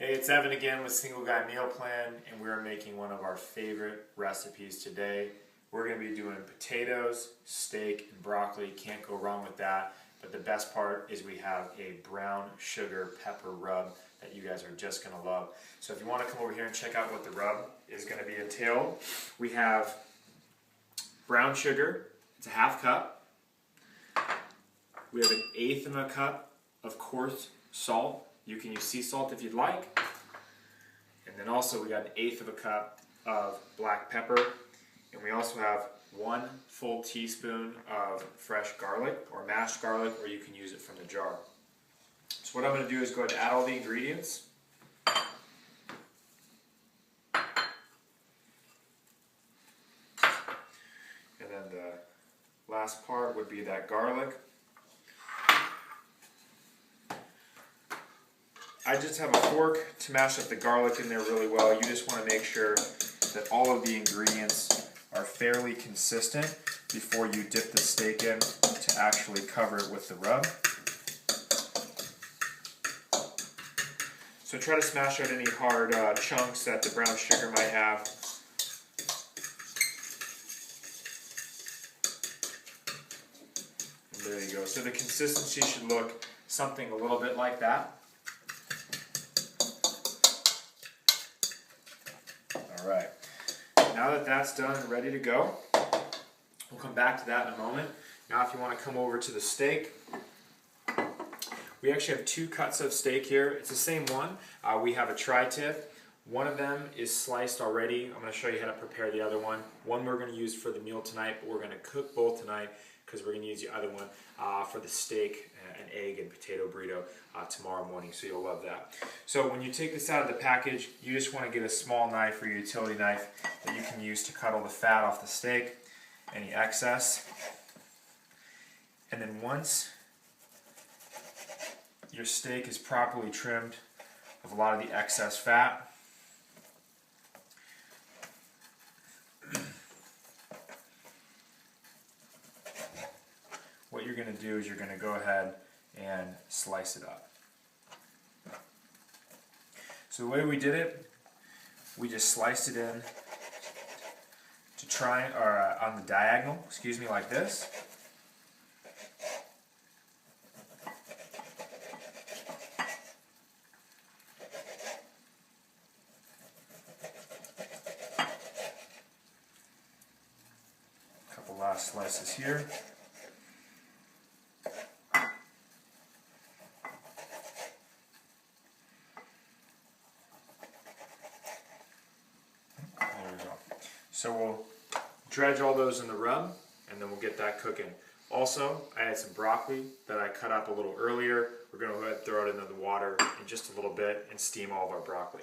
Hey, it's Evan again with Single Guy Meal Plan, and we're making one of our favorite recipes today. We're going to be doing potatoes, steak, and broccoli. Can't go wrong with that. But the best part is we have a brown sugar pepper rub that you guys are just going to love. So if you want to come over here and check out what the rub is going to be entailed, we have brown sugar. It's a half cup. We have 1/8 of a cup of coarse salt. You can use sea salt if you'd like. And then also we got 1/8 of a cup of black pepper. And we also have 1 full teaspoon of fresh garlic or mashed garlic, or you can use it from the jar. So what I'm going to do is go ahead and add all the ingredients. And then the last part would be that garlic. I just have a fork to mash up the garlic in there really well. You just want to make sure that all of the ingredients are fairly consistent before you dip the steak in to actually cover it with the rub. So try to smash out any hard chunks that the brown sugar might have. And there you go. So the consistency should look something a little bit like that. Alright, now that that's done and ready to go, we'll come back to that in a moment. Now if you want to come over to the steak, we actually have 2 cuts of steak here. It's the same one. We have a tri-tip. One of them is sliced already. I'm going to show you how to prepare the other one. One we're going to use for the meal tonight, but we're going to cook both tonight because we're going to use the other one for the steak and egg and potato burrito tomorrow morning, so you'll love that. So when you take this out of the package, you just want to get a small knife or utility knife that you can use to cut all the fat off the steak, any excess. And then once your steak is properly trimmed of a lot of the excess fat, what you're going to do is you're going to go ahead and slice it up. So the way we did it, we just sliced it in to on the diagonal, like this. A couple last slices here. So we'll dredge all those in the rub, and then we'll get that cooking. Also, I had some broccoli that I cut up a little earlier. We're going to go ahead and throw it into the water in just a little bit and steam all of our broccoli.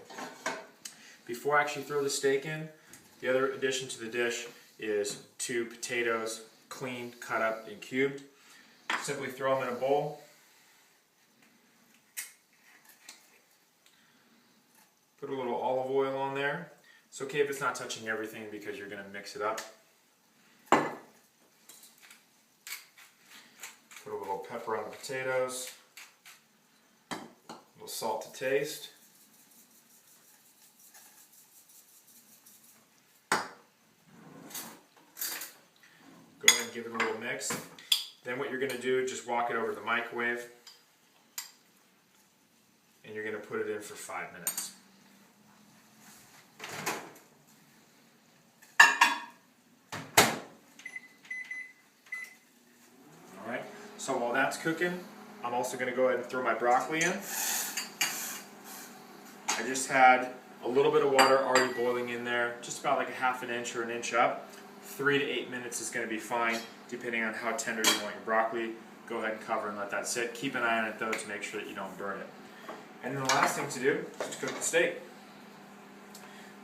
Before I actually throw the steak in, the other addition to the dish is 2 potatoes, cleaned, cut up, and cubed. Simply throw them in a bowl. Put a little olive oil on there. It's okay if it's not touching everything because you're going to mix it up. Put a little pepper on the potatoes. A little salt to taste. Go ahead and give it a little mix. Then what you're going to do, just walk it over to the microwave. And you're going to put it in for 5 minutes. So while that's cooking, I'm also going to go ahead and throw my broccoli in. I just had a little bit of water already boiling in there, just about like a 1/2 inch or 1 inch up. 3 to 8 minutes is going to be fine, depending on how tender you want your broccoli. Go ahead and cover and let that sit. Keep an eye on it though to make sure that you don't burn it. And then the last thing to do is to cook the steak.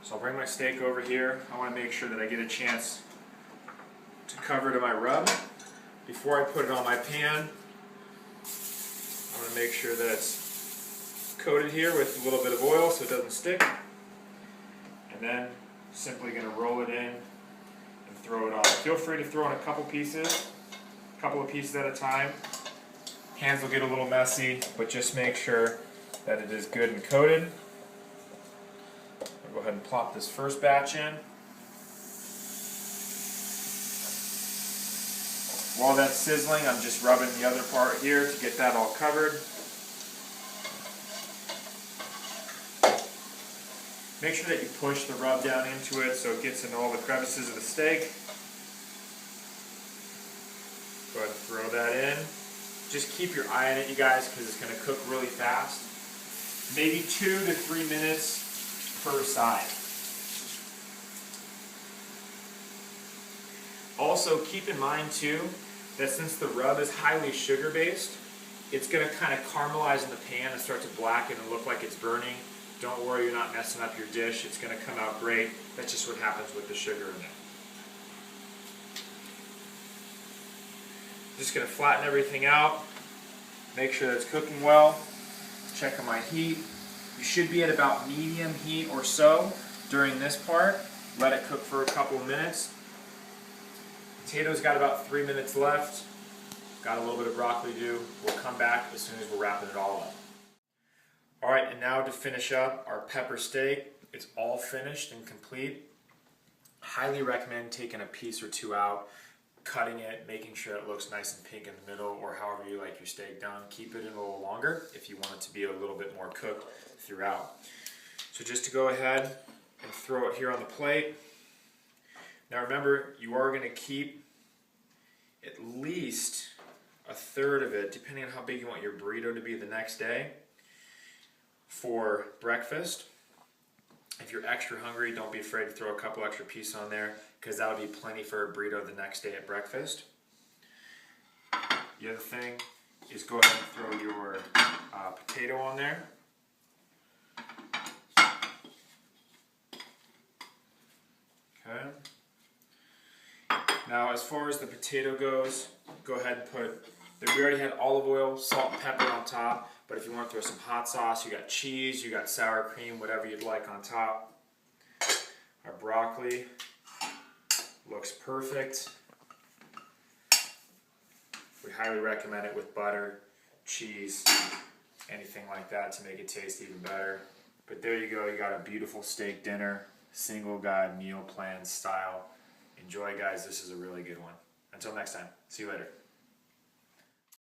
So I'll bring my steak over here. I want to make sure that I get a chance to cover to my rub. Before I put it on my pan, I want to make sure that it's coated here with a little bit of oil so it doesn't stick. And then simply going to roll it in and throw it on. Feel free to throw in a couple of pieces at a time. Hands will get a little messy, but just make sure that it is good and coated. Go ahead and plop this first batch in. While that's sizzling, I'm just rubbing the other part here to get that all covered. Make sure that you push the rub down into it so it gets into all the crevices of the steak. Go ahead and throw that in. Just keep your eye on it, you guys, because it's going to cook really fast. Maybe 2 to 3 minutes per side. Also, keep in mind too that since the rub is highly sugar-based, it's going to kind of caramelize in the pan and start to blacken and look like it's burning. Don't worry, you're not messing up your dish. It's going to come out great. That's just what happens with the sugar in it. Just going to flatten everything out. Make sure that it's cooking well. Check on my heat. You should be at about medium heat or so during this part. Let it cook for a couple of minutes. Potatoes got about 3 minutes left. Got a little bit of broccoli to do. We'll come back as soon as we're wrapping it all up. Alright, and now to finish up our pepper steak. It's all finished and complete. Highly recommend taking a piece or two out, cutting it, making sure it looks nice and pink in the middle, or however you like your steak done. Keep it in a little longer if you want it to be a little bit more cooked throughout. So just to go ahead and throw it here on the plate. Now remember, you are going to keep at least a third of it, depending on how big you want your burrito to be the next day, for breakfast. If you're extra hungry, don't be afraid to throw a couple extra pieces on there, because that'll be plenty for a burrito the next day at breakfast. The other thing is go ahead and throw your potato on there. Okay. Now as far as the potato goes, go ahead and put, we already had olive oil, salt, and pepper on top, but if you want to throw some hot sauce, you got cheese, you got sour cream, whatever you'd like on top. Our broccoli looks perfect. We highly recommend it with butter, cheese, anything like that to make it taste even better. But there you go, you got a beautiful steak dinner, single guy meal plan style. Enjoy, guys, this is a really good one. Until next time, see you later.